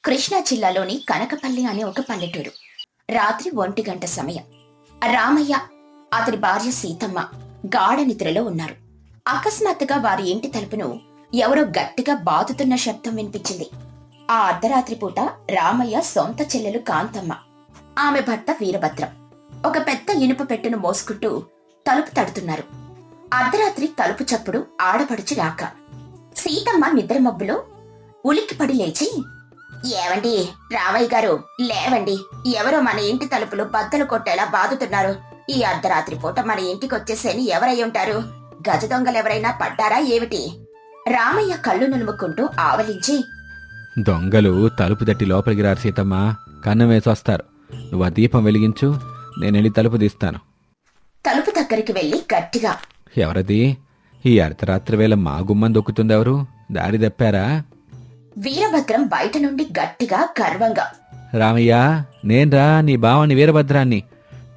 కృష్ణా జిల్లాలోని కనకపల్లి అనే ఒక పల్లెటూరు. రాత్రి 1 సమయం. రామయ్య, అతని భార్య సీతమ్మ గాఢ నిద్రలో ఉన్నారు. అకస్మాత్తుగా వారి ఇంటి తలుపును ఎవరో గట్టిగా బాదుతున్న శబ్దం వినిపించింది. ఆ అర్ధరాత్రి పూట రామయ్య సొంత చెల్లెలు కాంతమ్మ, ఆమె భర్త వీరభద్రం ఒక పెద్ద ఇనుప పెట్టెను మోసుకుంటూ తలుపు తడుతున్నారు. అర్ధరాత్రి తలుపు చప్పుడు ఆడపడుచు రాక సీతమ్మ నిద్రమబ్బులో ఉలిక్కిపడి లేచి, ఏవండి రామయ్య గారు, లేవండి, ఎవరో మన ఇంటి తలుపులు బద్దలు కొట్టేలా బాదుతున్నారు. ఈ అర్ధరాత్రి పూట మన ఇంటికొచ్చేసేని ఎవరై ఉంటారు? గజ దొంగలెవరైనా పడ్డారా ఏమిటి? రామయ్య కళ్ళు నులుముకుంటూ ఆవలించి, దొంగలు తలుపు తట్టి లోపలికి రారు సీతమ్మ, కన్నం వేసొస్తారు. నువ్వు ఆ దీపం వెలిగించు, నేనెళ్ళి తలుపు తీస్తాను. తలుపు దగ్గరికి వెళ్లి గట్టిగా, ఎవరది? ఈ అర్ధరాత్రి వేళ మా గుమ్మం దొక్కుతుందెవరు? దారి తప్పారా? వీరభద్రం బయట నుండి గట్టిగా గర్వంగా, రామయ్య, నేన్రా నీ బావని వీరభద్రాన్ని.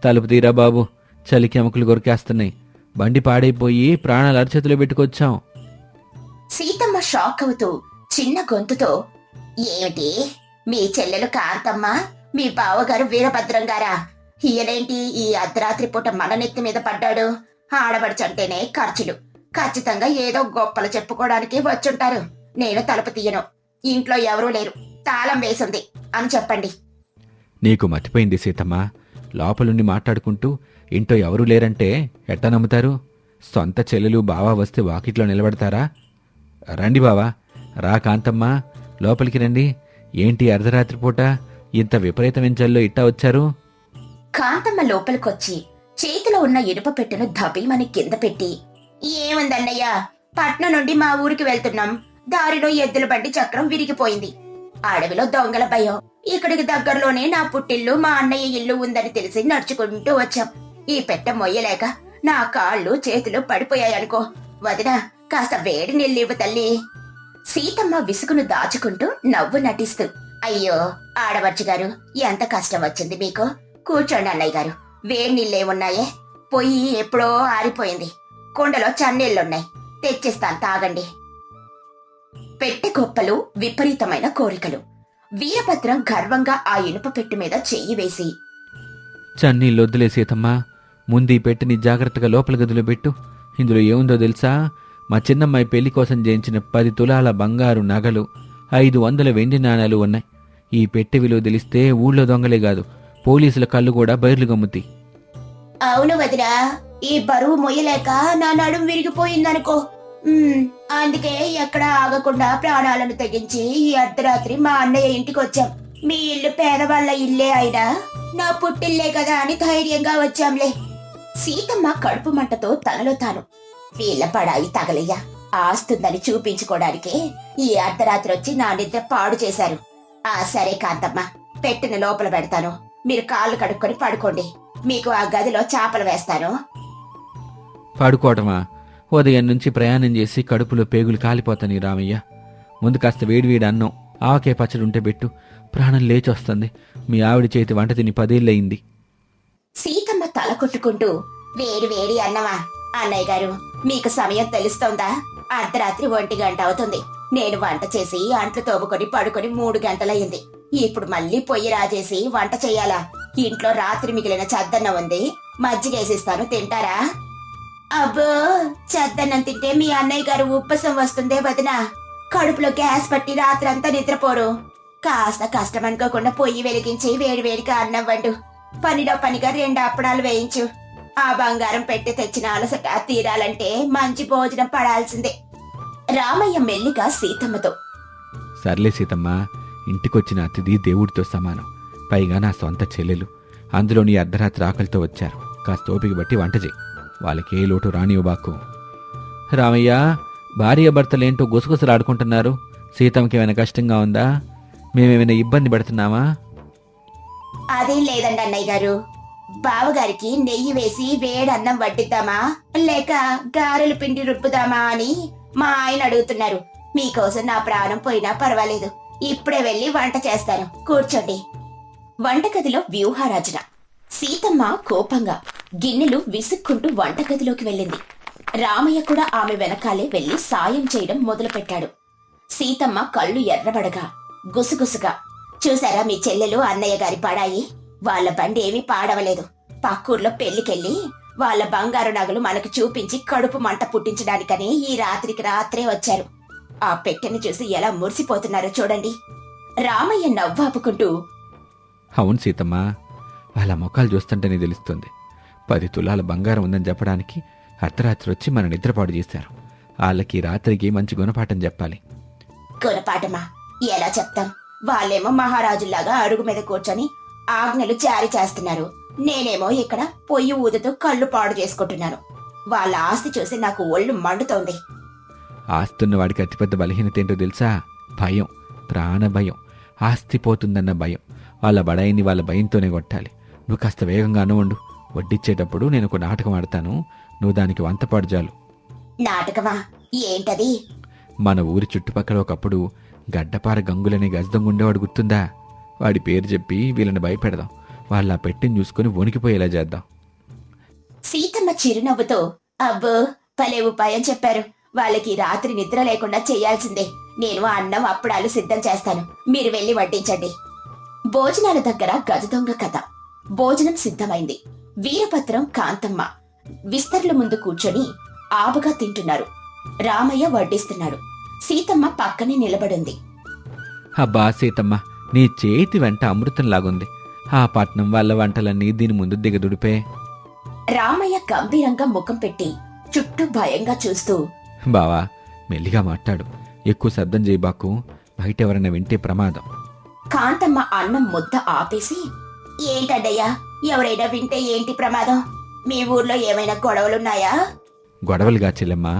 తలుపు తీరా బాబు, చలికి ఎముకలు కొరికేస్తున్నాయి. బండి పాడైపోయి ప్రాణాలు అరచేతిలో పెట్టుకొచ్చాం. సీతమ్మ షాక్ అవుతూ చిన్న గొంతుతో, ఏమిటి మీ చెల్లెలు కాంతమ్మ, మీ బావగారు వీరభద్రం గారా? ఈయనేంటి ఈ అర్ధరాత్రి పూట మన నెత్తి మీద పడ్డాడు? ఆడబడిచంటేనే ఖర్చులు, ఖచ్చితంగా ఏదో గొప్పలు చెప్పుకోవడానికి వచ్చుంటారు. నేను తలుపు తీయను, ఇంట్లో ఎవరూ లేరు, తాళం వేసింది అని చెప్పండి. నీకు మతిపోయింది సీతమ్మ. లోపలుండి మాట్లాడుకుంటూ ఇంట్లో ఎవరూ లేరంటే ఎట్టా నమ్ముతారు? సొంత చెల్లెలు బావా వస్తే వాకిట్లో నిలబడతారా? రండి బావా, రా కాంతమ్మ, లోపలికి రండి. ఏంటి అర్ధరాత్రి పూట ఇంత విపరీతమైన చల్లో ఇట్టా వచ్చారు? కాంతమ్మ లోపలికొచ్చి చేతిలో ఉన్న ఇనుప పెట్టెను దబీమని కింద పెట్టి, ఏముందన్నయ్యా, పట్నం నుండి మా ఊరికి వెళ్తున్నాం. దారిలో ఎద్దుల బండి చక్రం విరిగిపోయింది. అడవిలో దొంగల భయం. ఇక్కడికి దగ్గరలోనే నా పుట్టిల్లు, మా అన్నయ్య ఇల్లు ఉందని తెలిసి నడుచుకుంటూ వచ్చాం. ఈ పెట్టె మొయ్యలేక నా కాళ్ళు చేతులు పడిపోయాయనుకో. వదినా, కాస్త వేడి నీళ్ళివ్వు తల్లి. సీతమ్మ విసుగును దాచుకుంటూ నవ్వు నటిస్తూ, అయ్యో ఆడవచ్చు గారు, ఎంత కష్టం వచ్చింది మీకు. కూర్చోండి అన్నయ్య గారు, వేడి నీళ్ళేమున్నాయే, పొయ్యి ఎప్పుడో ఆరిపోయింది. కుండలో చన్నీళ్లున్నాయి, తెచ్చిస్తాను, తాగండి. పెట్టె గొప్పలు, విపరీతమైన కోరికలు. వీరభద్రం గర్వంగా ఆ ఇనుప పెట్టె మీద చెయ్యి వేసి, చన్నీళ్ళొద్దులే సీతమ్మ, ముందు ఈ పెట్టిని జాగ్రత్తగా లోపల గదిలో పెట్టు. ఇందులో ఏముందో తెలుసా? మా చిన్నమ్మాయి పెళ్లి కోసం చేయించిన 10 తులాల బంగారు నగలు, 500 వెండి నాణాలు ఉన్నాయి. ఈ పెట్టె విలువ తెలిస్తే ఊళ్ళో దొంగలే కాదు, పోలీసుల కళ్ళు కూడా బైర్లు గమ్ముతాయి. అవును వదినా, ఈ బరువు మొయ్యలేక నా నడుం విరిగిపోయిందనుకో. అందుకే ఎక్కడ ఆగకుండా ప్రాణాలను తెగించి ఈ అర్ధరాత్రి మా అన్నయ్య ఇంటికి వచ్చాం. మీ ఇల్లు పేదవాళ్ల ఇల్లే అయినా నా పుట్టిల్లే కదా అని ధైర్యంగా వచ్చాంలే. సీతమ్మ కడుపు మంటతో తనలో తాను, వీళ్ళ పడాయి తగలయ్యా, ఆస్తుందని చూపించుకోవడానికే ఈ అర్ధరాత్రి వచ్చి నా నిద్ర పాడు చేశారు. సరే కాంతమ్మ, పెట్టిన లోపల పెడతాను, మీరు కాళ్ళు కడుక్కొని పడుకోండి. మీకు ఆ గదిలో చాపలు వేస్తాను. పడుకోవటమా? ఉదయం నుంచి ప్రయాణం చేసి కడుపులో పేగులు కాలిపోతాని రామయ్య. ముందు కాస్త వేడివేడి అన్నం, ఆవకాయ పచ్చడి ఉంటే పెట్టు. ప్రాణం లేచొస్తుంది. మీ ఆవిడ చేతి వంట తిని 10 ఏళ్ళయింది. సీతమ్మ తల కొట్టుకుంటూ, వేడి వేడి అన్నమా? అన్నయ్య గారు, మీకు సమయం తెలుస్తోందా? అర్ధరాత్రి 1 గంట అవుతుంది. నేను వంట చేసి అంట్లు తోముకొని పడుకొని 3 గంటలయ్యింది. ఇప్పుడు మళ్ళీ పొయ్యి రాజేసి వంట చెయ్యాలా? ఇంట్లో రాత్రి మిగిలిన చద్దన్నం ఉంది, మజ్జిగేసిస్తాను, తింటారా? అబ్బో, చద్దన్నం తింటే మీ అన్నయ్య గారు ఉబ్బసం వస్తుందే వదినా. కడుపులో గ్యాస్ పట్టి రాత్రంతా నిద్రపోరు. కాస్త కష్టం అనుకోకుండా పొయ్యి వెలిగించి వేడివేడిగా అన్నం వండు. పనిలో పనిగా 2 అప్పడాలు వేయించు. ఆ బంగారం పెట్టి తెచ్చిన అలసట తీరాలంటే మంచి భోజనం పడాల్సిందే. రామయ్య మెల్లిగా సీతమ్మతో, సర్లే సీతమ్మ, ఇంటికొచ్చిన అతిథి దేవుడితో సమానం. పైగా నా సొంత చెల్లెలు, అందులో నీ అర్ధరాత్రి ఆకలితో వచ్చారు. కాస్త ఓపిక బట్టి వంట చేయి, వాళ్ళకి ఏ లోటు రానివ్వబాకు. రామయ్య, భార్య భర్తలేంటో గుసగుసలాడుకుంటున్నారు. సీతమ్మకి ఏమైనా కష్టంగా ఉందా? మేమేమైనా ఇబ్బంది పడుతున్నామా? అదేం లేదండి అన్నయ్య గారు. బావగారికి నెయ్యి వేసి వేడన్నం వడ్డిద్దామా లేక గారెల పిండి రుబ్బుదామా అని మా ఆయన అడుగుతున్నారు. మీకోసం నా ప్రాణం పోయినా పర్వాలేదు, ఇప్పుడే వెళ్లి వంట చేస్తాను, కూర్చోండి. వంటగదిలో వ్యూహారాజన. సీతమ్మ కోపంగా గిన్నెలు విసుక్కుంటూ వంటగదిలోకి వెళ్ళింది. రామయ్య కూడా ఆమె వెనకాలే వెళ్లి సాయం చేయడం మొదలుపెట్టాడు. సీతమ్మ కళ్ళు ఎర్రబడగా గుసగుసగా చూసారా మీ చెల్లెలు అన్నయ్య గారి పడాయి? వాళ్ళ బండి ఏమీ పాడవలేదు. పక్కూర్లో పెళ్లికెళ్ళి వాళ్ళ బంగారు నగలు మనకు చూపించి కడుపు మంట పుట్టించడానికని ఈ రాత్రికి రాత్రే వచ్చారు. ఆ పెట్టెను చూసి ఎలా మురిసిపోతున్నారో చూడండి. రామయ్య నవ్వాపుకుంటూ, అవును సీతమ్మ, వాళ్ళ ముఖాలు చూస్తుంటేనే తెలుస్తుంది. 10 తులాల బంగారం ఉందని చెప్పడానికి అర్ధరాత్రి వచ్చి మన నిద్రపాటు చేశారు. వాళ్ళకి రాత్రికి మంచి గుణపాఠం చెప్పాలి. గుణపాఠమా? ఎలా చెప్తాం? వాళ్ళేమో మహారాజుల్లాగా అడుగు మీద కూర్చొని ఆజ్ఞలు జారీ చేస్తున్నారు. నేనేమో ఇక్కడ పొయ్యి ఊదుతూ కళ్ళు పాడు చేసుకుంటున్నాను. వాళ్ళ ఆస్తి చూసి నాకు ఒళ్ళు మండుతోంది. ఆస్తున్న వాడికి అతిపెద్ద బలహీనత ఏంటో తెలుసా? భయం, ప్రాణ భయం. ఆస్తి పోతుందన్న భయం. వాళ్ళ బడాయిని వాళ్ళ భయంతోనే కొట్టాలి. నువ్వు కాస్త వేగంగానూ ఉండు. వడ్డిచ్చేటప్పుడు నేను ఒక నాటకం ఆడతాను, నువ్వు దానికి వంతపాడు చాలు. నాటకమా? ఏంటది? మన ఊరి చుట్టుపక్కల ఒకప్పుడు గడ్డపార గంగులనే గజదొంగుండేవాడు గుర్తుందా? వాడి పేరు చెప్పి వీళ్ళని భయపెడదాం. వాళ్ళ పెట్టిని చూసుకుని వణికిపోయేలా చేద్దాం. సీతమ్మ చిరునవ్వుతో, అబ్బో భలే ఉపాయం చెప్పారు. వాళ్ళకి రాత్రి నిద్ర లేకుండా చెయ్యాల్సిందే. నేను అన్నం అప్పడాలు సిద్ధం చేస్తాను, మీరు వెళ్లి వడ్డించండి. భోజనాల దగ్గర గజదొంగ కథ. భోజనం సిద్ధమైంది. వీరభద్రం, కాంతమ్మ విస్తర్ల ముందు కూర్చొని ఆబగా తింటున్నారు. రామయ్య వడ్డిస్తున్నాడు. సీతమ్మ పక్కనే నిలబడింది. అబ్బా సీతమ్మ, నీ చేతి వెంట అమృతంలాగుంది. ఆ పట్నం వాళ్ళ వంటలన్నీ దీని ముందు దిగదుడిపే. రామయ్య గంభీరంగా ముఖం పెట్టి చుట్టూ భయంగా చూస్తూ, బావా మెల్లిగా మాట్లాడు, ఎక్కువ శబ్దం చేయబాకు, బయట ఎవరైనా వింటే ప్రమాదం. కాంతమ్మ అన్నం ముద్ద ఆపేసి, ఏంటడ్డయ్యా, ఎవరైనా వింటే ఏంటి ప్రమాదం? మీ ఊర్లో ఏమైనా గొడవలున్నాయా? గొడవలుగా చెల్లెమ్మా,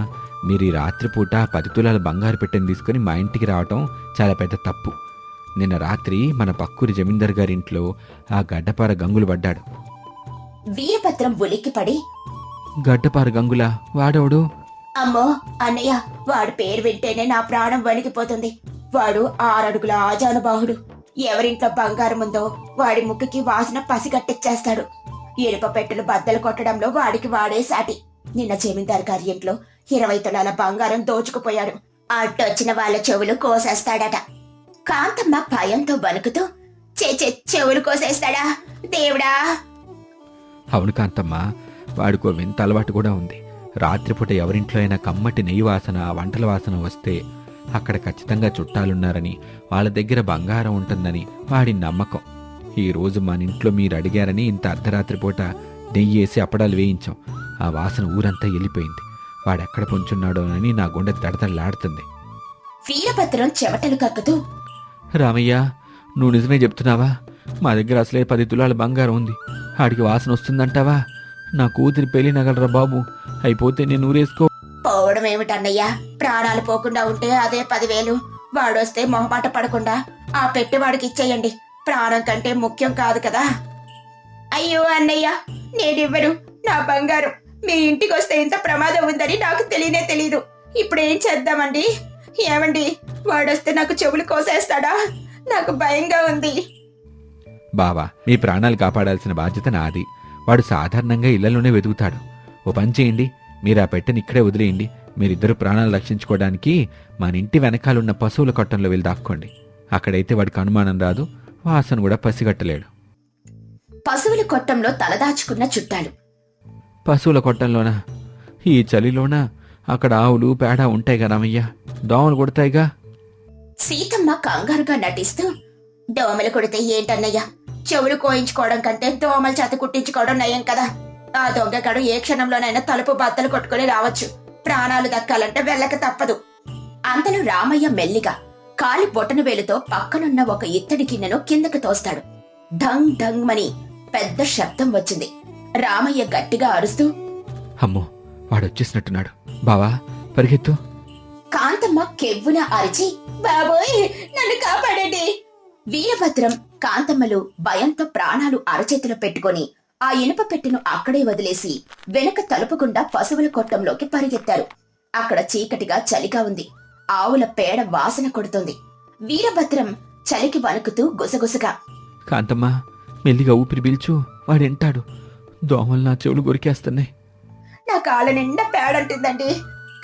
మీరు ఈ రాత్రిపూట 10 తులాల బంగారు పెట్టెని తీసుకుని మా ఇంటికి రావటం చాలా పెద్ద తప్పు. నిన్న రాత్రి మన పక్కూరి జమీందార్ గారింట్లో ఆ గడ్డపార గంగులు పడ్డాడు. వీరభద్రం ఉలిక్కిపడి, గడ్డపార గంగులా? వాడెవడు? అమ్మో అన్నయ్య, వాడి పేరు వింటేనే నా ప్రాణం వణికిపోతుంది. వాడు 6 అడుగుల ఆజానుబాహుడు. ఎవరింట్లో బంగారం ఉందో వాడి ముక్కుకి వాసన పసిగట్టిచ్చేస్తాడు. ఇనుప పెట్టెలు బద్దలు కొట్టడంలో వాడికి వాడే సాటి. నిన్న జమీందార్ గారి ఇంట్లో 20 తులాల బంగారం దోచుకుపోయాడు. అట్టొచ్చిన వాళ్ళ చెవులు కోసేస్తాడట. కాంతమ్మ భయంతో వణుకుతూ, చెవులు కోసేస్తాడా దేవుడా? అవును కాంతమ్మ, వాడికో వింత అలవాటు కూడా ఉంది. రాత్రిపూట ఎవరింట్లో అయినా కమ్మటి నెయ్యి వాసన, వంటల వాసన వస్తే అక్కడ ఖచ్చితంగా చుట్టాలున్నారని, వాళ్ళ దగ్గర బంగారం ఉంటుందని వాడి నమ్మకం. ఈ రోజు మన ఇంట్లో మీరు అడిగారని ఇంత అర్ధరాత్రి పూట నెయ్యి వేసి అప్పడాలు వేయించాం. ఆ వాసన ఊరంతా వెళ్ళిపోయింది. వాడెక్కడ పొంచున్నాడోనని నా గుండె దడదడలాడుతుంది. వీరభద్రం చెమటలు కక్కుతూ, రామయ్య, నువ్వు నిజమే చెప్తున్నావా? మా దగ్గర అసలే 10 తులాల బంగారం ఉంది. ఆడికి వాసన వస్తుందంటావా? నా కూతురి పెళ్లి నగలరా బాబు, అయిపోతే నేను ఊరేసుకో. పోవడం ఏమిటన్నయ్యా? ప్రాణాలు పోకుండా ఉంటే అదే 10,000. వాడొస్తే మొహమాట పడకుండా ఆ పెట్టెవాడికి ఇచ్చేయండి. ప్రాణం కంటే ముఖ్యం కాదు కదా. అయ్యో అన్నయ్య, నేనివ్వను నా బంగారం. మీ ఇంటికి వస్తే ఇంత ప్రమాదం ఉందని నాకు తెలియనే తెలీదు. ఇప్పుడు ఏం చేద్దామండి? ఏమండి, వాడొస్తే నాకు చెవులు కోసేస్తాడా? నాకు భయంగా ఉంది. బావా, మీ ప్రాణాలు కాపాడాల్సిన బాధ్యత నాది. వాడు సాధారణంగా ఇళ్లలోనే వెతుకుతాడు. ఓ పని చేయండి, మీరు ఆ పెట్టెని ఇక్కడే వదిలేయండి. మీరిద్దరు ప్రాణాలు రక్షించుకోవడానికి మన ఇంటి వెనకాలన్న పశువుల కొట్టంలో వెళ్ళి దాక్కోండి. అక్కడైతే వాడికి అనుమానం రాదు, వాసన కూడా పసిగట్టలేడు. పశువుల కొట్టంలో తలదాచుకున్న చుట్టాలు. పశువుల కొట్టంలోనా? ఈ చలిలోనా? అక్కడ ఆవులు పేడ ఉంటాయిగా రామయ్య, దోమలు కొడతాయిగా. సీతమ్మ కంగారుగా నటిస్తూ, దోమలు కొడితే ఏంటన్నయ్యా? చెవులు కోయించుకోవడం కంటే దోమలు చేత కుట్టించుకోవడం నయం కదా. ఆ దొంగగాడు ఏ క్షణంలోనైనా తలుపు బద్దలు కొట్టుకుని రావచ్చు. ప్రాణాలు దక్కాలంటే వెళ్ళక తప్పదు. అంతలో రామయ్య మెల్లిగా కాలి బొటన వేలుతో పక్కనున్న ఒక ఇత్తడి గిన్నెను కిందకు తోస్తాడు. ఢంగ్ ఢంగ్ మని పెద్ద శబ్దం వచ్చింది. రామయ్య గట్టిగా అరుస్తూ, అమ్మో, వాడొచ్చేసినట్టున్నాడు. బావా పరిగెత్తు. కాంతమ్మ కెవ్వున అరిచి, బాబోయ్ నన్ను కాపాడండి. వీరభద్రం, కాంతమ్మలు భయంతో ప్రాణాలు అరచేతిలో పెట్టుకుని ఆ ఇనుప పెట్టెను అక్కడే వదిలేసి వెనక తలుపుకుండా పశువుల కొట్టంలోకి పరిగెత్తారు. అక్కడ చీకటిగా చలిగా ఉంది. ఆవుల పేడ వాసన కొడుతుంది. వీరభద్రం చలికి వణుకుతూ గుసగుసగా, కాంతమ్మ మెల్లిగా ఊపిరి పీల్చు, వాడెంటాడు. దోమలు నా చెవులు కొరికేస్తున్నాయి. నా కాళ్ళ నిండా పేడంటుందండి.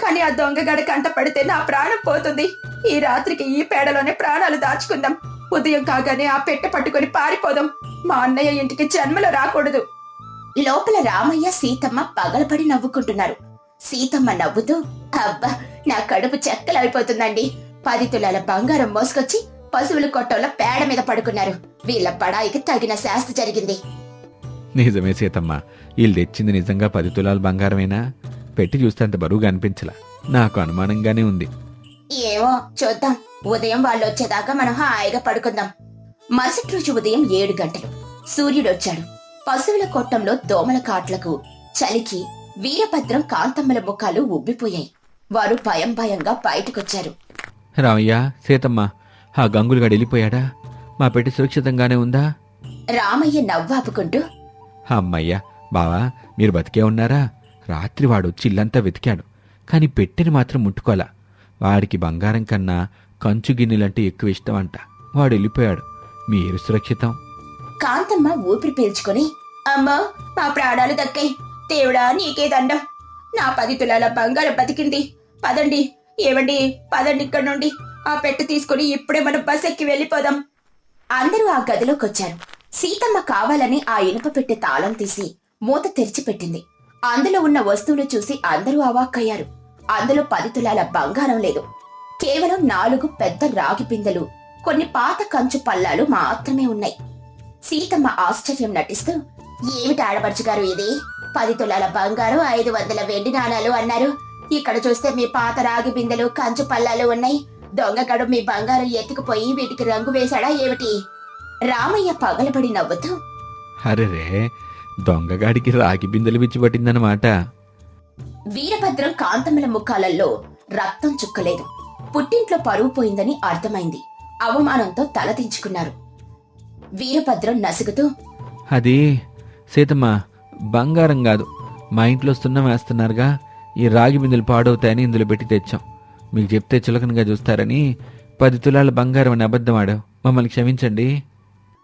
కానీ ఆ దొంగగడ కంట పడితే నా ప్రాణం పోతుంది. ఈ రాత్రికి ఈ పేడలోనే ప్రాణాలు దాచుకుందాం. ఉదయం కాగానే ఆ పెట్టె పట్టుకొని పారిపోదాం. మా అన్నయ్య ఇంటికి జన్మలో రాకూడదు. లోపల రామయ్య సీతమ్మ పగలపడి నవ్వుకుంటున్నారు. సీతమ్మ నవ్వుతూ, అబ్బా, నా కడుపు చెక్కలైపోతుందండి. 10 తులాల బంగారం మోసుకొచ్చి పశువుల కొట్టంలో పేడ మీద పడుకున్నారు. వీళ్ళ పడాయికి తగిన శాస్తి జరిగింది. నిజమే సీతమ్మ, వీళ్ళు తెచ్చింది నిజంగా 10 తులాల బంగారమేనా? పెట్టి చూస్తే అంత బరువుగా అనిపించలా. నాకు అనుమానంగానే ఉంది. ఏమో చూద్దాం. ఉదయం వాళ్ళు వచ్చేదాకా మనం హాయిగా పడుకుందాం. మరుసటి రోజు ఉదయం 7 గంటలు సూర్యుడొచ్చాడు. పశువుల కొట్టంలో దోమల కాట్లకు చలికి వీరభద్రం కాంతమ్మల ముఖాలు ఉబ్బిపోయాయి. వారు భయంగా బయటకొచ్చారు. రామయ్య, సీతమ్మ, ఆ గంగులుగాడు వెళ్ళిపోయాడా? మా పెట్టి సురక్షితంగానే ఉందా? రామయ్య నవ్వాపుకుంటూ, అమ్మయ్యా, బావా, మీరు బతికే ఉన్నారా? రాత్రి వాడొచ్చి ఇల్లంతా వెతికాడు, కాని పెట్టెని మాత్రం ముట్టుకోలా. వాడికి బంగారం కన్నా కంచు గిన్నెలంటే ఎక్కువ ఇష్టం అంట. వాడు వెళ్ళిపోయాడు. మీరు సురక్షితం. కాంతమ్మ ఊపిరి పీల్చుకుని, అమ్మా, మా ప్రాణాలు దక్కాయి. దేవుడా, నీకే దండం. నా 10 తులాల బంగారం బతికింది. పదండి, ఏవండి, పదండి ఇక్కడి నుండి. ఆ పెట్టె తీసుకుని ఇప్పుడే మనం బస్ ఎక్కి వెళ్ళిపోదాం. అందరూ ఆ గదిలోకొచ్చారు. సీతమ్మ కావాలని ఆ ఇనుప పెట్టె తాళం తీసి మూత తెరిచిపెట్టింది. అందులో ఉన్న వస్తువులు చూసి అందరూ అవాక్కయ్యారు. అందులో 10 తులాల బంగారం లేదు. కేవలం 4 పెద్ద రాగి బిందెలు, కొన్ని పాత కంచు పల్లాలు మాత్రమే ఉన్నాయి. సీతమ్మ ఆశ్చర్యం నటిస్తూ, ఏమిటి ఆడపడుచుగారు ఇది? 10 తులాల బంగారం, 500 వెండి నాణాలు అన్నారు. ఇక్కడ చూస్తే మీ పాత రాగి బిందెలు, కంచు పల్లాలు ఉన్నాయి. దొంగగాడు మీ బంగారం ఎత్తుకుపోయి వీటికి రంగు వేశాడా ఏమిటి? రామయ్య పగలబడి నవ్వుతూ, అరెరే, దొంగగాడికి రాగి బిందెలు విచ్చిపట్టిందన్నమాట. వీరభద్రం కాంతమ్మల ముఖాలలో రక్తం చుక్కలేదు. పుట్టింట్లో పరువు పోయిందని అర్థమైంది. అవమానంతో తలదించుకున్నారు. వీరభద్రం నసుగుతూ, అది సీతమ్మ, బంగారం కాదు. మా ఇంట్లో సున్నం వేస్తున్నారుగా, ఈ రాగి బిందెలు పాడవుతాయని ఇందులో పెట్టి తెచ్చాం. మీకు చెప్తే చులకనగా చూస్తారని 10 తులాల బంగారం అని అబద్ధం ఆడావు. మమ్మల్ని క్షమించండి.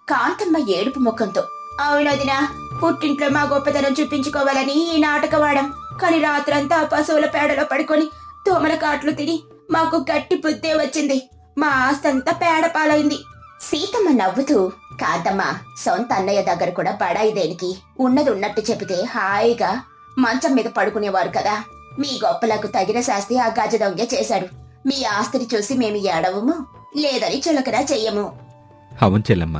కాంతమ్మ ఏడుపు ముఖంతో, అవునదినా, పుట్టింట్లో మా గొప్పతనం చూపించుకోవాలని ఈ నాటకం ఆడాం. కాని రాత్రంతా పశువుల పేడలో పడుకొని దోమల కాట్లు తిని మాకు గట్టి బుద్ధే వచ్చింది. మా ఆస్తంతా పేడ పాలైంది. సీతమ్మ నవ్వుతూ, కాంతమ్మ, సొంత అన్నయ్య దగ్గర కూడా బడాయి దేనికి? ఉన్నది ఉన్నట్టు చెబితే హాయిగా మంచం మీద పడుకునేవారు కదా. మీ గొప్పలకు తగిన శాస్తి ఆ గజ దొంగ చేశాడు. మీ ఆస్తిని చూసి మేము ఏడవము, లేదని చులకన చెయ్యము. అవును చెల్లమ్మ,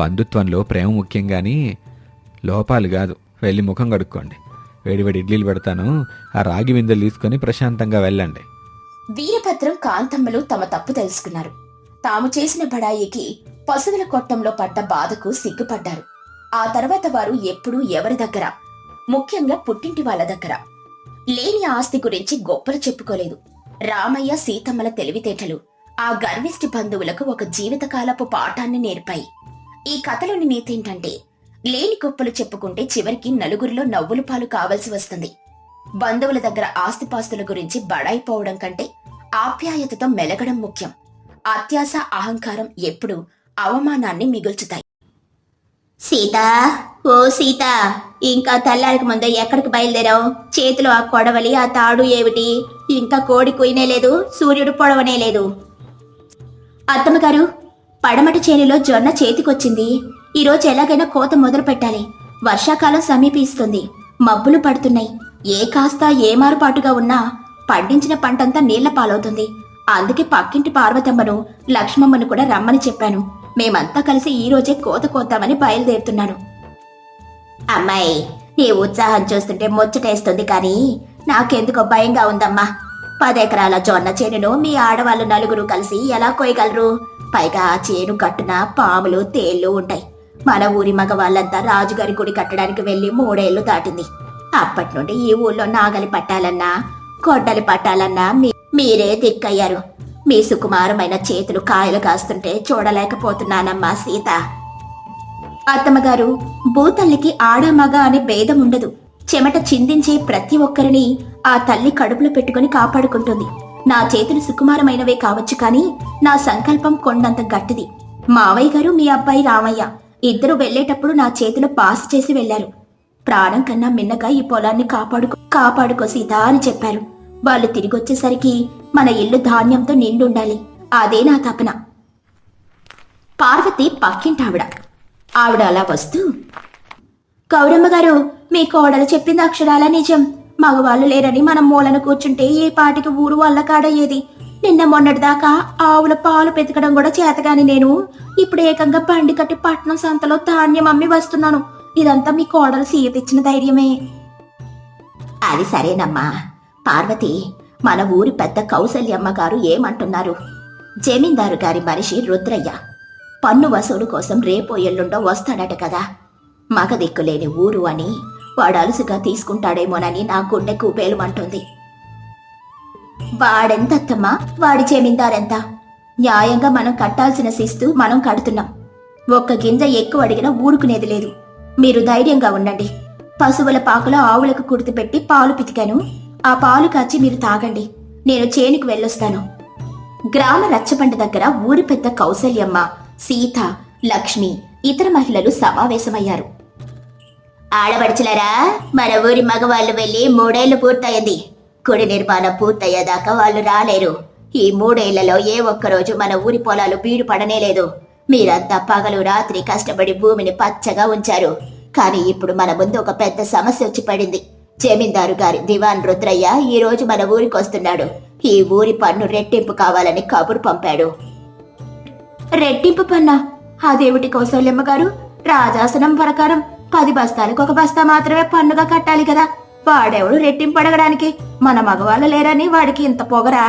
బంధుత్వంలో ప్రేమ ముఖ్యంగాని లోపాలు కాదు. వెళ్ళి ముఖం కడుక్కోండి. వేడివేడి ఇడ్లీలు పెడతాను. ఆ రాగి బిందెలు తీసుకొని ప్రశాంతంగా వెళ్ళండి. వీరభద్రం కాంతమ్మలు తమ తప్పు తెలుసుకున్నారు. తాము చేసిన బడాయికి పశువుల కొట్టంలో పడ్డ బాధకు సిగ్గుపడ్డారు. ఆ తర్వాత వారు ఎప్పుడూ ఎవరి దగ్గర, ముఖ్యంగా పుట్టింటి వాళ్ళ దగ్గర లేని ఆస్తి గురించి గొప్పలు చెప్పుకోలేదు. రామయ్య సీతమ్మల తెలివితేటలు ఆ గర్విష్టి బంధువులకు ఒక జీవితకాలపు పాఠాన్ని నేర్పాయి. ఈ కథలోని నీతేంటంటే, లేని గొప్పలు చెప్పుకుంటే చివరికి నలుగురిలో నవ్వులు పాలు కావలసి వస్తుంది. బంధువుల దగ్గర ఆస్తిపాస్తుల గురించి బడాయిపోవడం కంటే ఆప్యాయతతో మెలగడం ముఖ్యం. అత్యాశ, అహంకారం ఎప్పుడూ అవమానాన్ని మిగుల్చుతాయి. సీతా, ఓ సీత, ఇంకా తెల్లారికి ముందు ఎక్కడికి బయలుదేరావు? చేతిలో ఆ కొడవలి, ఆ తాడు ఏమిటి? ఇంకా కోడి కుయినే లేదు, సూర్యుడు పొడవనే లేదు. అత్తమ్మగారు, పడమటి చేనులో జొన్న చేతికొచ్చింది. ఈరోజు ఎలాగైనా కోత మొదలు పెట్టాలి. వర్షాకాలం సమీపిస్తుంది. మబ్బులు పడుతున్నాయి. ఏ కాస్త ఏమారుపాటుగా ఉన్నా పండించిన పంటంతా నీళ్ల పాలవుతుంది. అందుకే పక్కింటి పార్వతమ్మను, లక్ష్మమ్మను కూడా రమ్మని చెప్పాను. మేమంతా కలిసి ఈ రోజే కోత కోద్దామని బయలుదేరుతున్నాను. అమ్మాయి, నీ ఉత్సాహం చూస్తుంటే ముచ్చటేస్తుంది, కానీ నాకెందుకో భయంగా ఉందమ్మా. 10 ఎకరాల జొన్న చేనును మీ ఆడవాళ్ళు 4 కలిసి ఎలా కోయగలరు? పైగా ఆ చేను కట్టున పాములు, తేళ్లు ఉంటాయి. మన ఊరి మగవాళ్ళంతా రాజుగారి గుడి కట్టడానికి వెళ్లి 3 ఏళ్లు దాటింది. అప్పటి నుండి ఈ ఊళ్ళో నాగలి పట్టాలన్నా, గొడ్డలి పట్టాలన్నా మీరే దిక్కయ్యారు. మీ సుకుమారమైన చేతులు కాయలు కాస్తుంటే చూడలేకపోతున్నానమ్మా సీత. అత్తమ్మగారు, భూతల్లికి ఆడ మగ అనే భేదం ఉండదు. చెమట చిందించే ప్రతి ఒక్కరిని ఆ తల్లి కడుపులో పెట్టుకుని కాపాడుకుంటుంది. నా చేతులు సుకుమారమైనవే కావచ్చు, కానీ నా సంకల్పం కొండంత గట్టిది. మావయ్య గారు, మీ అబ్బాయి రామయ్య ఇద్దరు వెళ్లేటప్పుడు నా చేతిలో పాస్ చేసి వెళ్లారు. ప్రాణం కన్నా మిన్నగా ఈ పొలాన్ని కాపాడుకో సీత అని చెప్పారు. వాళ్ళు తిరిగొచ్చేసరికి మన ఇల్లు ధాన్యంతో నిండుండాలి. అదే నా తపన. పార్వతి పక్కింటావిడ. ఆవిడ అలా వస్తూ, గౌరమ్మ గారు, మీ కోడలు చెప్పింది అక్షరాల నిజం. మగవాళ్ళు లేరని మనం మూలన కూర్చుంటే ఏ పాటికి ఊరు వల్ల కాడయ్యేది. నిన్న మొన్నటిదాకా ఆవుల పాలు పెతకడం కూడా చేతగాని నేను ఇప్పుడు ఏకంగా బండి కట్టి పట్నం సంతలో ధాన్యం అమ్మి వస్తున్నాను. ఇదంతా మీ కోడలు సీత ఇచ్చిన ధైర్యమే. అది సరేనమ్మా. పార్వతి, మన ఊరి పెద్ద కౌసల్యమ్మ గారు ఏమంటున్నారు? జమీందారు గారి మనిషి రుద్రయ్య పన్ను వసూలు కోసం రేపో ఎల్లుండో వస్తాడట కదా. మగ దిక్కులేని ఊరు అని వాడు అలుసుగా తీసుకుంటాడేమోనని నా గుండె కూపేలుమంటుంది. వాడెంతమ్మా, వాడి జమీందారెంత? న్యాయంగా మనం కట్టాల్సిన శిస్తు మనం కడుతున్నాం. ఒక్క గింజ ఎక్కువ అడిగినా ఊరుకునేది లేదు. మీరు ధైర్యంగా ఉండండి. పశువుల పాకలో ఆవులకు కుడితి పెట్టి పాలు పితికాను. ఆ పాలు కాచి మీరు తాగండి. నేను చేనుకు వెళ్ళొస్తాను. గ్రామ రచ్చబండ దగ్గర ఊరి పెద్ద కౌసల్యమ్మ, సీత, లక్ష్మి, ఇతర మహిళలు సమావేశమయ్యారు. ఆడబడిచలరా, మన ఊరి మగవాళ్ళు వెళ్ళి 3 ఏళ్లు పూర్తయింది. కుడి నిర్మాణం పూర్తయ్యేదాకా వాళ్ళు రాలేరు. ఈ 3 ఏళ్లలో ఏ ఒక్కరోజు మన ఊరి పొలాలు బీడు పడనేలేదు. మీరంతా పగలు రాత్రి కష్టపడి భూమిని పచ్చగా ఉంచారు. కానీ ఇప్పుడు మన ముందు ఒక పెద్ద సమస్య వచ్చి పడింది. జమీందారు గారి దివాన్ రుద్రయ్య ఈ రోజు మన ఊరికి వస్తున్నాడు. ఈ ఊరి పన్ను రెట్టింపు కావాలని కబురు పంపాడు. రెట్టింపు పన్నా? అదేమిటి కౌసల్యమ్మ గారు? రాజాసనం ప్రకారం 10 బస్తాలకు 1 బస్తా మాత్రమే పన్నుగా కట్టాలి కదా. వాడెవడు రెట్టింపు అడగడానికి? మన మగవాళ్ళు లేరని వాడికి ఇంత పొగరా?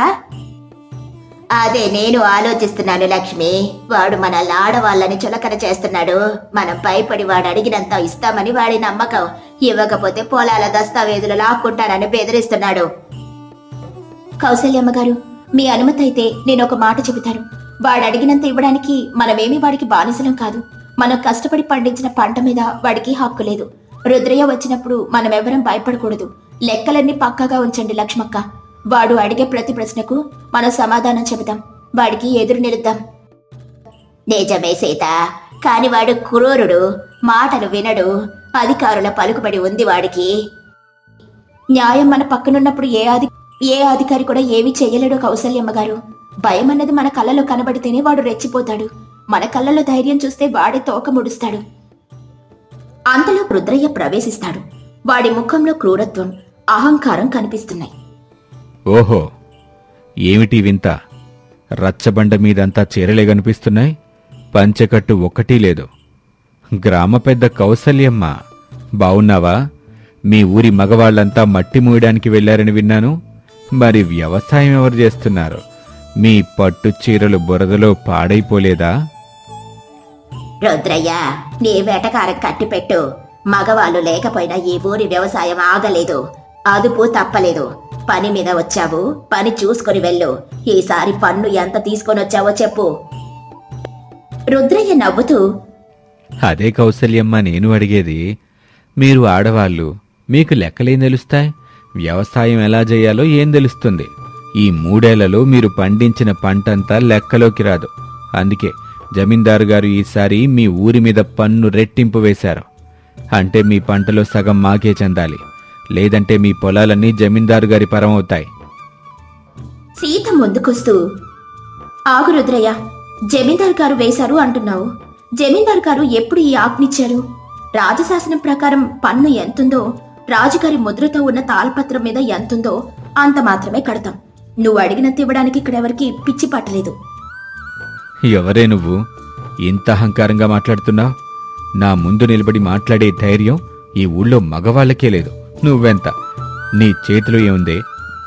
అదే నేను ఆలోచిస్తున్నాను లక్ష్మి. వాడు మన ఆడవాళ్ళని చులకన చేస్తున్నాడు. మనం భయపడి వాడు అడిగినంత ఇస్తామని వాడి నమ్మకం. ఇవ్వకపోతే పొలాల దస్తావేజులు లాక్కుంటానని బెదిరిస్తున్నాడు. కౌసల్యమ్మ గారు, మీ అనుమతి అయితే నేను ఒక మాట చెబుతాను. వాడు అడిగినంత ఇవ్వడానికి మనమేమీ వాడికి బానిసలం కాదు. మనం కష్టపడి పండించిన పంట మీద వాడికి హక్కు లేదు. రుద్రయ్య వచ్చినప్పుడు మనమెవరం భయపడకూడదు. లెక్కలన్నీ పక్కాగా ఉంచండి లక్ష్మక్క. వాడు అడిగే ప్రతి ప్రశ్నకు మనం సమాధానం చెబుతాం. వాడికి ఎదురు నిలుద్దాం. నిజమే సీత, కాని వాడు క్రూరుడు, మాటలు వినడు. అధికారుల పలుకుబడి ఉంది వాడికి. న్యాయం మన పక్కనున్నప్పుడు ఏ అధికారి కూడా ఏమీ చెయ్యలేడు కౌసల్యమ్మ గారు. భయం అన్నది మన కళ్ళలో కనబడితేనే వాడు రెచ్చిపోతాడు. మన కళ్ళలో ధైర్యం చూస్తే వాడే తోక ముడుస్తాడు. అంతలో రుద్రయ్య ప్రవేశిస్తాడు. వాడి ముఖంలో క్రూరత్వం, అహంకారం కనిపిస్తున్నాయి. ఓహో, ఏమిటి వింత? రచ్చబండ మీదంతా చీరలే కనిపిస్తున్నాయి, పంచెకట్టు ఒక్కటీ లేదు. గ్రామ పెద్ద కౌసల్యమ్మ, బావున్నావా? మీ ఊరి మగవాళ్లంతా మట్టి మూయడానికి వెళ్లారని విన్నాను. మరి వ్యవసాయం ఎవరు చేస్తున్నారు? మీ పట్టు చీరలు బురదలో పాడైపోలేదా? రుద్రయ్య, నీ వేటకారం కట్టిపెట్టు. మగవాళ్ళు లేకపోయినా ఈ ఊరి వ్యవసాయం ఆగలేదు. అదుపు తప్పలేదు. పని మీద వచ్చావు, పని చూసుకొని వెళ్ళు. ఈసారి పన్ను ఎంత తీసుకొని వచ్చావో చెప్పు. రుద్రయ్య నవ్వుతూ, అదే కౌసల్యమ్మ నేను అడిగేది. మీరు ఆడవాళ్ళు, మీకు లెక్కలేం తెలుస్తాయి? వ్యవసాయం ఎలా చేయాలో ఏం తెలుస్తుంది? ఈ 3 ఏళ్లలో మీరు పండించిన పంటంతా లెక్కలోకి రాదు. అందుకే జమీందారు గారు ఈసారి మీ ఊరి మీద పన్ను రెట్టింపు వేశారు. అంటే మీ పంటలో సగం మాకే చెందాలి. లేదంటే మీ పొలాలన్నీ జమీందారు గారి పరమవుతాయి. సీత ముందుకొస్తూ, ఆగు రుద్రయ్య, జమీందారు గారు వేశారు అంటున్నావు. జమీందారు గారు ఎప్పుడు ఈ ఆజ్ఞిచ్చారు? రాజశాసనం ప్రకారం పన్ను ఎంతుందో, రాజుగారి ముద్రతో ఉన్న తాళపత్రం మీద ఎంతుందో అంత మాత్రమే కడతాం. నువ్వు అడిగినంత ఇవ్వడానికి ఇక్కడెవరికి పిచ్చి పట్టలేదు. ఎవరే నువ్వు? ఇంత అహంకారంగా మాట్లాడుతున్నావు? నా ముందు నిలబడి మాట్లాడే ధైర్యం ఈ ఊళ్ళో మగవాళ్లకే లేదు. నువ్వెంత? నీ చేతిలో ఏముందే?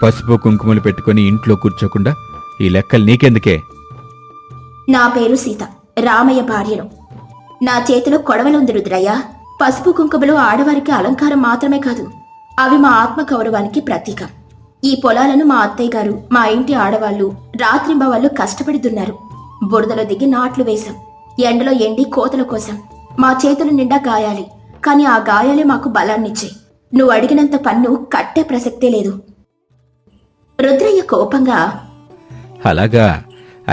పసుపు కుంకుమలు పెట్టుకుని ఇంట్లో కూర్చోకుండా ఈ లెక్కలు నీకెందుకే? నా పేరు సీత, రామయ్య భార్యను. నా చేతిలో కొడవలుంది రుద్రయ్య. పసుపు కుంకుమలు ఆడవారికి అలంకారం మాత్రమే కాదు, అవి మా ఆత్మగౌరవానికి ప్రతీక. ఈ పొలాలను మా అత్తయ్య గారు, మా ఇంటి ఆడవాళ్లు రాత్రింబవళ్ళు కష్టపడి దున్నారు. బురదలో దిగి నాట్లు వేశాం. ఎండలో ఎండి కోతల కోసం. మా చేతుల నిండా గాయాలి. కాని ఆ గాయాలే మాకు బలాన్నిచ్చాయి. నువ్వు అడిగినంత పన్ను కట్టే ప్రసక్తే లేదు. రుద్రయ్య కోపంగా, అలాగా?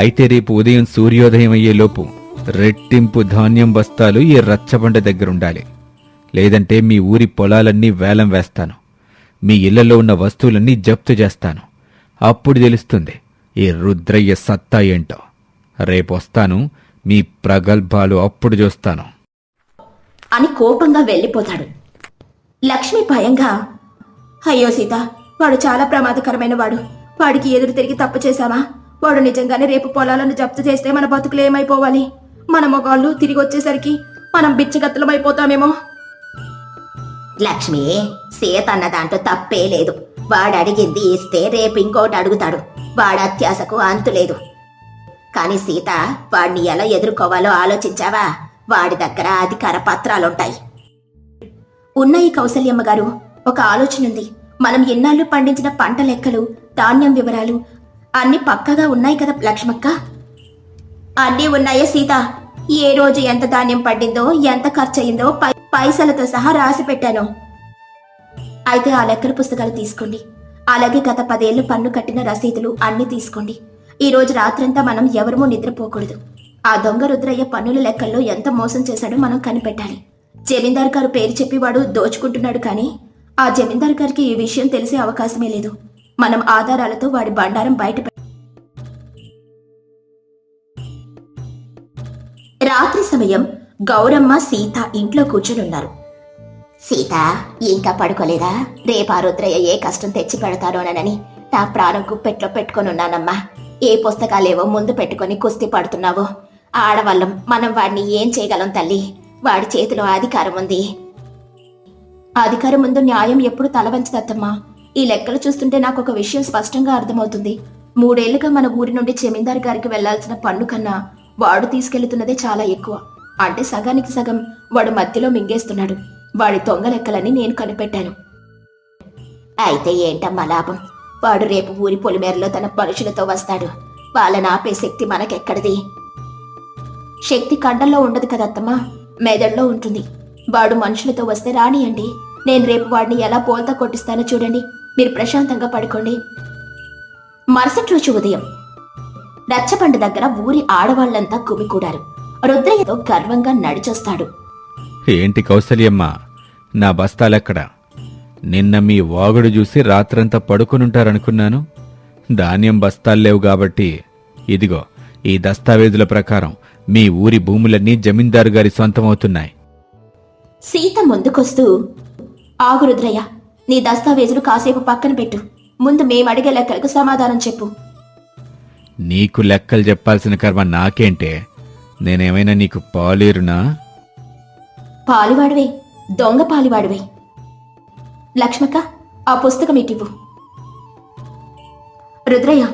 అయితే రేపు ఉదయం సూర్యోదయం అయ్యేలోపు రెట్టింపు ధాన్యం బస్తాలు ఈ రచ్చబండ దగ్గరుండాలి. లేదంటే మీ ఊరి పొలాలన్నీ వేలం వేస్తాను. మీ ఇళ్లలో ఉన్న వస్తువులన్నీ జప్తు చేస్తాను. అప్పుడు తెలుస్తుంది ఈ రుద్రయ్య సత్తా ఏంటో. రేపొస్తాను, మీ ప్రగల్భాలు అప్పుడు చూస్తాను అని కోపంగా వెళ్ళిపోతాడు. లక్ష్మి భయంగా, అయ్యో సీత, వాడు చాలా ప్రమాదకరమైన వాడు. వాడికి ఎదురు తిరిగి తప్పు చేశామా? వాడు నిజంగానే రేపు పొలాలను జప్తు చేస్తే మన బతుకులు ఏమైపోవాలి? మన మొగాళ్ళు తిరిగి వచ్చేసరికి మనం బిచ్చగత్తలమైపోతామేమో. లక్ష్మి, సీత అన్న దాంట్లో తప్పే లేదు. వాడు అడిగింది ఇస్తే రేపు ఇంకోటి అడుగుతాడు. వాడు అత్యాశకు అంతులేదు. కాని సీత, వాడిని ఎలా ఎదుర్కోవాలో ఆలోచించావా? వాడి దగ్గర అధికార పత్రాలుంటాయి. ఉన్నాయి కౌసల్యమ్మ గారు, ఒక ఆలోచన ఉంది. మనం ఎన్నాళ్ళు పండించిన పంట లెక్కలు, ధాన్యం వివరాలు అన్ని పక్కగా ఉన్నాయి కదా లక్ష్మక్క? అన్నీ ఉన్నాయే సీత. ఏ రోజు ఎంత ధాన్యం పండిందో, ఎంత ఖర్చయిందో పైసలతో సహా రాసి పెట్టాను. అయితే ఆ లెక్కల పుస్తకాలు తీసుకోండి. అలాగే గత 10 ఏళ్లు పన్ను కట్టిన రసీదులు అన్ని తీసుకోండి. ఈ రోజు రాత్రంతా మనం ఎవరమూ నిద్రపోకూడదు. ఆ దొంగ రుద్రయ్య పన్నుల లెక్కల్లో ఎంత మోసం చేశాడో మనం కనిపెట్టాలి. జమీందారు గారు పేరు చెప్పి వాడు దోచుకుంటున్నాడు, కానీ ఆ జమీందారు గారికి ఈ విషయం తెలిసే అవకాశమే లేదు. మనం ఆధారాలతో వాడి బండారం బయట రాత్రి సమయం గౌరమ్మ, సీత ఇంట్లో కూర్చునున్నారు. సీత, ఇంకా పడుకోలేదా? రేపా రుద్రయ్య ఏ కష్టం తెచ్చి పెడతారోనని నా ప్రాణం కుప్పెట్లో పెట్టుకొనున్నానమ్మా. ఏ పుస్తకాలేవో ముందు పెట్టుకుని కుస్తీ పడుతున్నావో? ఆడవాళ్ళం మనం వాడిని ఏం చేయగలం తల్లి? వాడి చేతిలో అధికారం ఉంది. అధికారం ముందు న్యాయం ఎప్పుడు తలవంచదత్తమ్మా. ఈ లెక్కలు చూస్తుంటే నాకు ఒక విషయం స్పష్టంగా అర్థమవుతుంది. 3 ఏళ్లుగా మన ఊరి నుండి జమీందారు గారికి వెళ్లాల్సిన పన్ను కన్నా వాడు తీసుకెళ్తున్నదే చాలా ఎక్కువ. అంటే సగానికి సగం వాడు మధ్యలో మింగేస్తున్నాడు. వాడి దొంగ లెక్కలని నేను కనిపెట్టాను. అయితే ఏంటమ్మా లాభం? వాడు రేపు ఊరి పొలిమేరలో తన మనుషులతో వస్తాడు. వాళ్ళని ఆపే శక్తి మనకెక్కడిది? శక్తి కండల్లో ఉండదు కదత్తమ్మా, మెదడులో ఉంటుంది. వాడు మనుషులతో వస్తే రానియండి. నేను రేపు వాడిని ఎలా బోల్తా కొట్టిస్తానో చూడండి. మీరు ప్రశాంతంగా పడుకోండి. మరుసటి రోజు ఉదయం రచ్చబండ దగ్గర ఊరి ఆడవాళ్లంతా కుమికూడారు. రుద్రయ్యతో గర్వంగా నడిచొస్తాడు. ఏంటి కౌసల్యమ్మ, నా బస్తాలెక్కడా? నిన్న మీ వాగుడు చూసి రాత్రంతా పడుకునుంటారనుకున్నాను. ధాన్యం బస్తాలు లేవు కాబట్టి ఇదిగో ఈ దస్తావేజుల ప్రకారం మీ ఊరి భూములన్నీ జమీందారు గారి సొంతమవుతున్నాయి. సీత ముందుకొస్తూ, ఆగు రుద్రయ్య, నీ దస్తావేజులు కాసేపు పక్కన పెట్టు. ముందు మేమడిగే లెక్కలకు సమాధానం చెప్పు. నీకు లెక్కలు చెప్పాల్సిన కర్మ నాకేంటే? నేనేమైనా నీకు పాలేరునా? పాలివాడివే, దొంగ పాలివాడివే. లక్ష్మక్క, ఆ పుస్తకం ఇటివ్వు. రుద్రయ్య,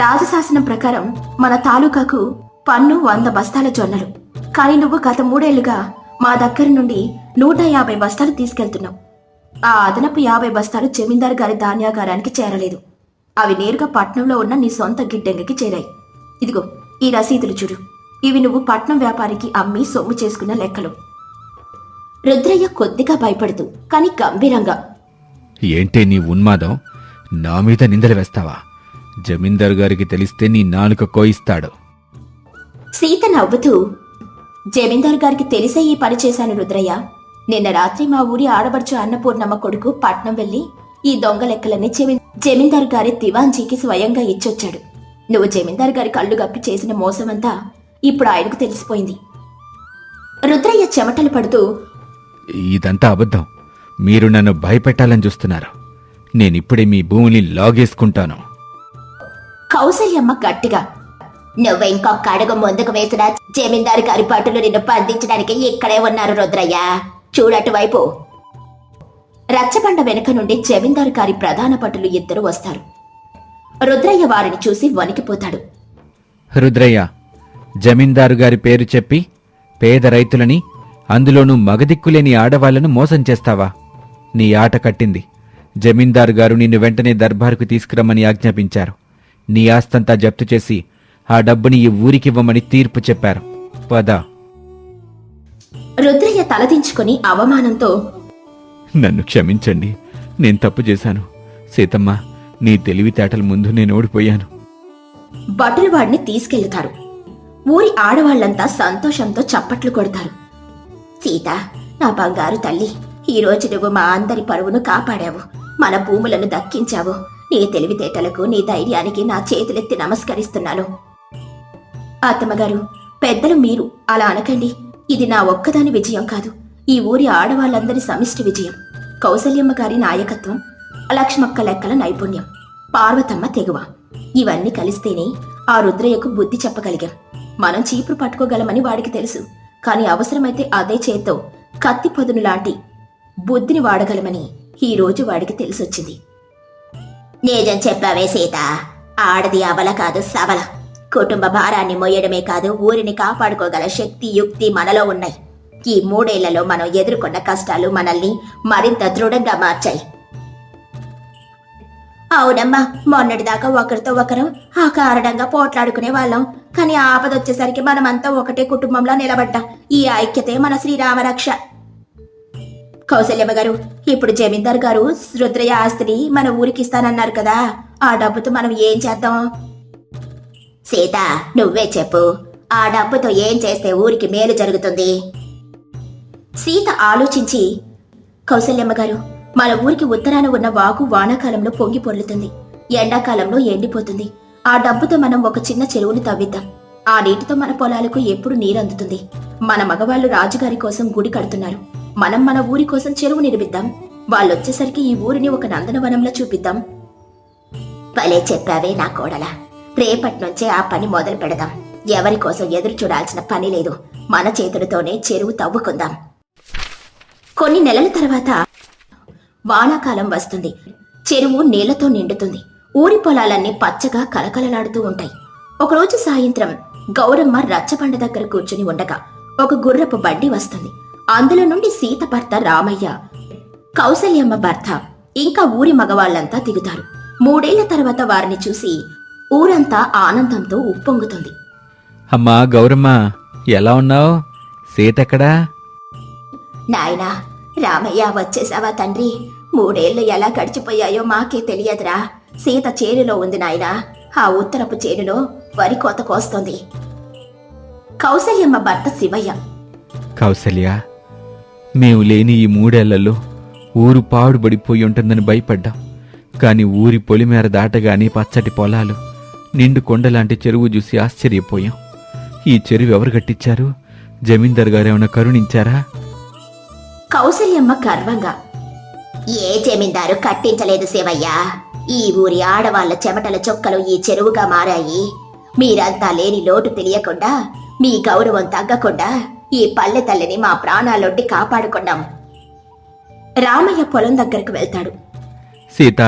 రాజశాసనం ప్రకారం మన తాలూకాకు పన్ను 100 బస్తాల జొన్నలు. కానీ నువ్వు గత 3 ఏళ్లుగా మా దగ్గర నుండి 150 బస్తాలు తీసుకెళ్తున్నావు. ఆ అదనపు 50 బస్తాలు జమీందారు గారి ధాన్యాగారానికి చేరలేదు. అవి నేరుగా పట్నంలో ఉన్న నీ సొంత గిడ్డంగికి చేరాయి. ఇదిగో ఈ రసీదులు చూడు. ఇవి నువ్వు పట్నం వ్యాపారికి అమ్మి సొమ్ము చేసుకున్న లెక్కలు. రుద్రయ్య కొద్దిగా భయపడుతూ కాని గంభీరంగా, ఏంటే నీ ఉన్మాదం? నా మీద నిందలు వేస్తావా? జమీందారు గారికి తెలిస్తే నీ నాలుక కోయిస్తాడు. సీత నవ్వుతూ, జమీందారు గారికి తెలిసే ఈ పని చేశాను రుద్రయ్య. నిన్న రాత్రి మా ఊరి ఆడబడుచు అన్నపూర్ణమ్మ కొడుకు పట్నం వెళ్లి ఈ దొంగ లెక్కలన్నీ జమీందారు గారి దివాంజీకి స్వయంగా ఇచ్చొచ్చాడు. నువ్వు జమీందారు గారి కళ్ళు గప్పి చేసిన మోసమంతా ఇప్పుడు ఆయనకు తెలిసిపోయింది. రుద్రయ్య చెమటలు పడుతూ, ఇదంతా అబద్ధం. మీరు నన్ను భయపెట్టాలని చూస్తున్నారు. నేనిప్పుడే మీ భూమిని లాగేసుకుంటాను. కౌసల్యమ్మ గట్టిగా, నువ్వు ఇంకొక అడుగు ముందుకు వేసిన జమీందారు గారి భటులు నిన్ను బంధించడానికి ఇక్కడే ఉన్నారు రుద్రయ్య. చూడటువైపు. రచ్చబండ వెనుక నుండి జమీందారు గారి ప్రధాన భటులు 2 వస్తారు. రుద్రయ్య వారిని చూసి వణికిపోతాడు. రుద్రయ్య, జమీందారు గారి పేరు చెప్పి పేద రైతులని, అందులోనూ మగదిక్కులేని ఆడవాళ్లను మోసం చేస్తావా? నీ ఆట కట్టింది. జమీందారు గారు నిన్ను వెంటనే దర్బారుకు తీసుకురమ్మని ఆజ్ఞాపించారు. నీ ఆస్తంతా జప్తు చేసి ఆ డబ్బుని ఈ ఊరికివ్వమని తీర్పు చెప్పారు. పద. రుద్రయ్య తలదించుకుని అవమానంతో, నన్ను క్షమించండి, నేను తప్పు చేశాను. సీతమ్మ, నీ తెలివితేటల ముందు నేను ఓడిపోయాను. భటులు వాడిని తీసుకెళ్తారు. ఊరి ఆడవాళ్లంతా సంతోషంతో చప్పట్లు కొడతారు. సీత, నా బంగారు తల్లి, ఈ రోజు నువ్వు మా అందరి పరువును కాపాడావు. మన భూములను దక్కించావు. నీ తెలివితేటలకు, నీ ధైర్యానికి నా చేతులెత్తి నమస్కరిస్తున్నాను. అత్తమ్మగారు, పెద్దలు మీరు అలా అనకండి. ఇది నా ఒక్కదాని విజయం కాదు, ఈ ఊరి ఆడవాళ్ళందరి సమిష్టి విజయం. కౌసల్యమ్మ గారి నాయకత్వం, లక్ష్మక్క లెక్కల నైపుణ్యం, పార్వతమ్మ తెగువ, ఇవన్నీ కలిస్తేనే ఆ రుద్రయ్యకు బుద్ధి చెప్పగలిగాం. మనం చీపురు పట్టుకోగలమని వాడికి తెలుసు, కాని అవసరమైతే అదే చేత్తో కత్తి పొదును లాంటి బుద్ధిని వాడగలమని ఈ రోజు వాడికి తెలిసొచ్చింది. నిజం చెప్పావే సీత, ఆడది అబల కాదు సబల. కుటుంబ భారాన్ని మోయడమే కాదు, ఊరిని కాపాడుకోగల శక్తి యుక్తి మనలో ఉన్నాయి. ఈ 3 ఏళ్లలో మనం ఎదుర్కొన్న కష్టాలు మనల్ని మరింత దృఢంగా మార్చాయి. అవునమ్మా, మొన్నటిదాకా ఒకరితో ఒకరు ఆ కారణంగా పోట్లాడుకునే వాళ్ళం, కానీ ఆపదొచ్చేసరికి మనమంతా ఒకటే కుటుంబంలో నిలబడ్డాం. ఈ ఐక్యతే మన శ్రీరామరక్ష. కౌసల్యమ్మ గారు, ఇప్పుడు జమీందార్ గారు రుద్రయ్య ఆస్తిని మన ఊరికి ఇస్తానన్నారు కదా, ఆ డబ్బుతో మనం ఏం చేద్దాం? సీత, నువ్వే చెప్పు, ఆ డబ్బుతో ఏం చేస్తే ఊరికి మేలు జరుగుతుంది? సీత ఆలోచించి, కౌసల్యమ్మ గారు, మన ఊరికి ఉత్తరాన ఉన్న వాగు వానాకాలంలో పొంగి పొర్లుతుంది, ఎండాకాలంలో ఎండిపోతుంది. ఆ డబ్బుతో మనం ఒక చిన్న చెరువుని తవ్విద్దాం. ఆ నీటితో మన పొలాలకు ఎప్పుడు నీరందుతుంది. మన మగవాళ్ళు రాజుగారి కోసం గుడి కడుతున్నారు, మనం మన ఊరి కోసం చెరువు నిర్మిద్దాం. వాళ్ళొచ్చేసరికి ఈ ఊరిని ఒక నందనవనంలో చూపిద్దాం. భలే చెప్పావే నా కోడల, రేపటి నుంచే ఆ పని మొదలు పెడదాం. ఎవరి కోసం ఎదురు చూడాల్సిన పని లేదు, మన చేతులతోనే చెరువు తవ్వుకుందాం. కొన్ని నెలల తర్వాత వానాకాలం వస్తుంది. చెరువు నీళ్లతో నిండుతుంది. ఊరి పొలాలన్నీ పచ్చగా కలకలలాడుతూ ఉంటాయి. ఒకరోజు సాయంత్రం గౌరమ్మ రచ్చబండ దగ్గర కూర్చుని ఉండగా ఒక గుర్రపు బండి వస్తుంది. అందులో నుండి సీత భర్త రామయ్య, కౌసల్యమ్మ భర్త, ఇంకా ఊరి మగవాళ్లంతా దిగుతారు. 3 ఏళ్ల తర్వాత వారిని చూసి ఊరంతా ఆనందంతో ఉప్పొంగుతుంది. అమ్మా గౌరమ్మ, ఎలా ఉన్నావు? సీతెక్కడా? నాయనా, రామయ్య వచ్చేసావా తండ్రి? 3 ఏళ్లు ఎలా గడిచిపోయాయో మాకే తెలియదురా. సీత చేనులో ఉంది నాయనా, ఆ ఉత్తరపు చేనులో వరి కోత కోస్తోంది. కౌసల్యమ్మ భర్త శివయ్య, కౌసల్య, మేము లేని ఈ 3 ఏళ్లలో ఊరు పాడుబడిపోయి ఉంటుందని భయపడ్డాం. కాని ఊరి పొలిమేర దాటగానే పచ్చటి పొలాలు, నిండు కొండలాంటి చెరువు చూసి ఆశ్చర్యపోయాం. ఈ చెరువు ఎవరు కట్టించారు? జమీందార్ గారేమైనా కరుణించారా? కౌసల్యమ్మ గర్వంగా, ఏ జమీందారు కట్టించలేదు శివయ్య. ఈ ఊరి ఆడవాళ్ల చెమటల చొక్కలు ఈ చెరువుగా మారాయి. మీరంతా లేని లోటు తెలియకుండా, మీ గౌరవం తగ్గకుండా ఈ పల్లె తల్లిని మా ప్రాణాలొడ్డి కాపాడుకున్నాం. రామయ్య పొలం దగ్గరకు వెళ్తాడు. సీత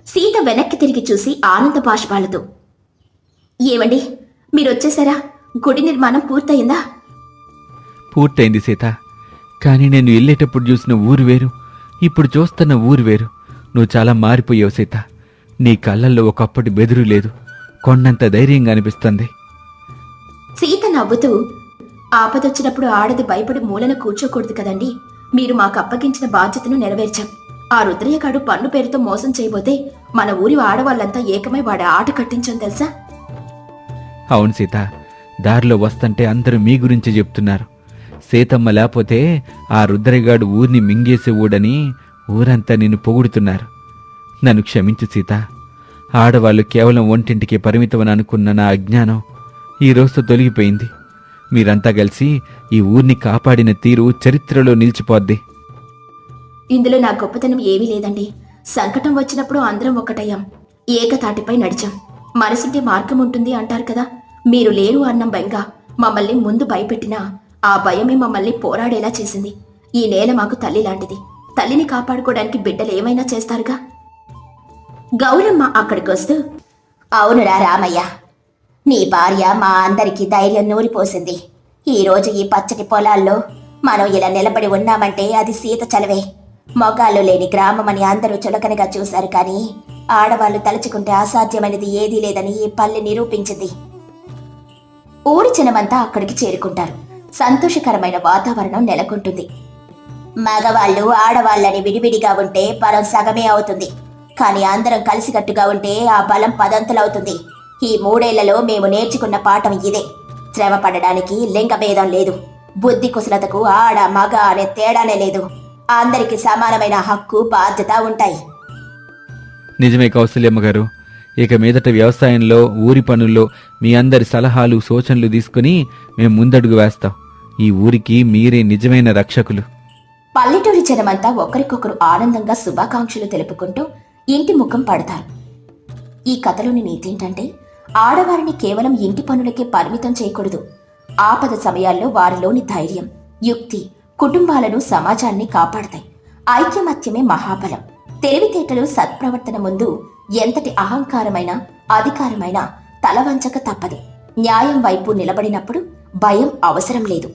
సీత వెనక్కి తిరిగి చూసి ఆనంద బాష్పాలతో, ఏమండి, మీరొచ్చేసారా? గుడి నిర్మాణం పూర్తయిందా? పూర్తయింది సీత. కానీ నేను వెళ్ళేటప్పుడు చూసిన ఊరు వేరు, ఇప్పుడు చూస్తున్న ఊరు వేరు. నువ్వు చాలా మారిపోయావు సీత. నీ కళ్ళల్లో ఒకప్పటి బెదురు లేదు, కొండంత ధైర్యంగా అనిపిస్తుంది. సీత నవ్వుతూ, ఆపదొచ్చినప్పుడు ఆడది భయపడి మూలన కూర్చోకూడదు కదండి. మీరు మాకు అప్పగించిన బాధ్యతను నెరవేర్చాం. ఆ రుద్రయ్యగాడు పన్ను పేరుతో మోసం చేయబోతే మన ఊరి ఆడవాళ్ళంతా ఏకమై వాడి ఆట కట్టించాం తెలుసా? అవును సీత, దారిలో వస్తుంటే అందరూ మీ గురించి చెప్తున్నారు. సీతమ్మ లేకపోతే ఆ రుద్రయ్యగాడు ఊరిని మింగేసేవూడని ఊరంతా నిన్ను పొగుడుతున్నారు. నన్ను క్షమించు సీత. ఆడవాళ్లు కేవలం ఒంటింటికి పరిమితమని అనుకున్న నా అజ్ఞానం ఈ రోజుతో తొలగిపోయింది. మీరంతా కలిసి ఈ ఊరిని కాపాడిన తీరు చరిత్రలో నిలిచిపోద్ది. ఇందులో నా గొప్పతనం ఏమీ లేదండి. సంకటం వచ్చినప్పుడు అందరం ఒకటయ్యాం, ఏకతాటిపై నడిచాం. మనసుంటే మార్గం ఉంటుంది అంటారు కదా. మీరు లేరు అన్నం బెంగ మమ్మల్ని ముందు భయపెట్టినా ఆ భయమే మమ్మల్ని పోరాడేలా చేసింది. ఈ నేల మాకు తల్లి లాంటిది. తల్లిని కాపాడుకోవడానికి బిడ్డలు ఏమైనా చేస్తారుగా. గౌరమ్మ అక్కడికొస్తూ, అవునురా రామయ్య, నీ భార్య మా అందరికీ ధైర్యం నూరిపోసింది. ఈరోజు ఈ పచ్చటి పొలాల్లో మనం ఇలా నిలబడి ఉన్నామంటే అది సీత చలవే. మొగాళ్ళు లేని గ్రామమని అందరూ చులకనగా చూశారు, కానీ ఆడవాళ్లు తలుచుకుంటే అసాధ్యమైనది ఏదీ లేదని ఈ పల్లె నిరూపించింది. ఊరి జనమంతా అక్కడికి చేరుకుంటారు. సంతోషకరమైన వాతావరణం నెలకొంటుంది. మగవాళ్ళు ఆడవాళ్ళని విడివిడిగా ఉంటే బలం సగమే అవుతుంది, కానీ అందరం కలిసికట్టుగా ఉంటే ఆ బలం 10 అంతలవుతుంది. ఈ 3 ఏళ్లలో మేము నేర్చుకున్న పాఠం ఇదే. శ్రమ పడడానికి లింగభేదం లేదు, బుద్ధి కుశలతకు ఆడ మగ అనే తేడానే లేదు. అందరికీ సమానమైన హక్కు బాధ్యత ఉంటాయి. నిజమే కౌసల్యమ్మ గారు, ఇక మీదట వ్యవసాయంలో ఊరి పనుల్లో మీ అందరి సలహాలు సూచనలు తీసుకుని మేం ముందడుగు వేస్తాం. ఈ ఊరికి మీరే నిజమైన రక్షకులు. పల్లెటూరి జనమంతా ఒకరికొకరు ఆనందంగా శుభాకాంక్షలు తెలుపుకుంటూ ఇంటి ముఖం పడతారు. ఈ కథలోని నీతేంటంటే, ఆడవారిని కేవలం ఇంటి పనులకే పరిమితం చేయకూడదు. ఆపద సమయాల్లో వారిలోని ధైర్యం, యుక్తి కుటుంబాలను, సమాజాన్ని కాపాడతాయి. ఐక్యమత్యమే మహాబలం. తెలివితేటలు, సత్ప్రవర్తన ముందు ఎంతటి అహంకారమైన అధికారమైన తలవంచక తప్పదు. న్యాయం వైపు నిలబడినప్పుడు భయం అవసరం లేదు.